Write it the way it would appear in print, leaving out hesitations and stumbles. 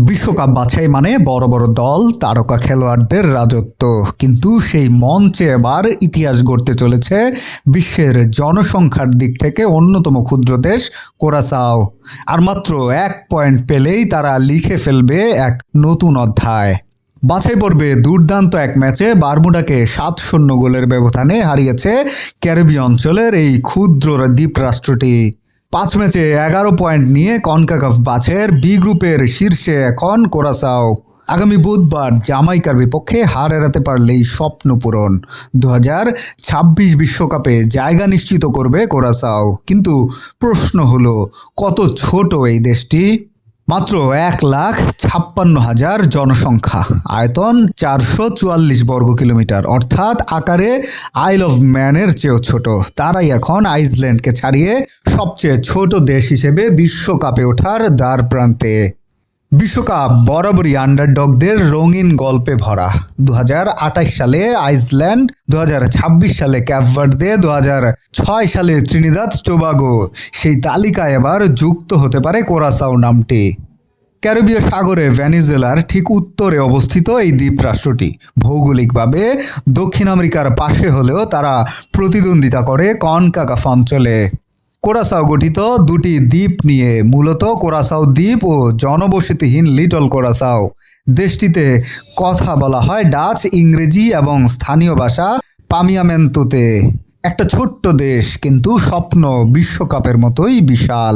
বিশ্বকাপ বাছাই মানে বড় বড় দল, তারকা খেলোয়াড়দের রাজত্ব। কিন্তু সেই মঞ্চে এবার ইতিহাস গড়তে চলেছে বিশ্বের জনসংখ্যার দিক থেকে অন্যতম ক্ষুদ্র দেশ কুরাসাও। আর মাত্র 1 পয়েন্ট পেলেই তারা লিখে ফেলবে এক নতুন অধ্যায়। বাছাই পর্বে দুর্দান্ত এক ম্যাচে বারমুডাকে 7-0 গোলের ব্যবধানে হারিয়েছে ক্যারিবীয় অঞ্চলের এই ক্ষুদ্র দ্বীপরাষ্ট্রটি। 5 ম্যাচে 11 পয়েন্ট নিয়ে কনকাকাফ বাছাইয়ের বি গ্রুপের শীর্ষে এখন কুরাসাও। আগামী বুধবার জামাইকার বিপক্ষে হার এড়াতে পারলেই স্বপ্ন পূরণ। 2026 বিশ্বকাপে জায়গা নিশ্চিত করবে কুরাসাও। কিন্তু প্রশ্ন হলো, কত ছোট এই দেশটি? মাত্র 1,56,000 জনসংখ্যা, আয়তন 444 বর্গ কিলোমিটার, অর্থাৎ আকারে আইল অফ ম্যানের চেয়েও ছোট। তারাই এখন আইসল্যান্ডকে ছাড়িয়ে সবচেয়ে ছোট দেশ হিসেবে বিশ্বকাপে ওঠার দ্বার প্রান্তে। বিশ্বকাপ বরাবরই আন্ডারডগদের রঙিন গল্পে ভরা। 2028 সালে আইসল্যান্ড, 2026 সালে ক্যাপ ভার্দে, 2006 সালে ত্রিনিদাদ টোবাগো। সেই তালিকায় এবার যুক্ত হতে পারে কুরাসাও নামটি। ক্যারিবীয় সাগরে ভেনেজুয়েলার ঠিক উত্তরে অবস্থিত এই দ্বীপরাষ্ট্রটি ভৌগোলিকভাবে দক্ষিণ আমেরিকার পাশে হলেও তারা প্রতিদ্বন্দ্বিতা করে কনকাকাফ অঞ্চলে। কুরাসাও গঠিত দুটি দ্বীপ নিয়ে, মূলত কুরাসাও দ্বীপ ও জনবসতিহীন লিটল কুরাসাও। দেশটিতে কথা বলা হয় ডাচ, ইংরেজি এবং স্থানীয় ভাষা পামিয়ামেন্তুতে। একটা ছোট্ট দেশ, কিন্তু স্বপ্ন বিশ্বকাপের মতোই বিশাল।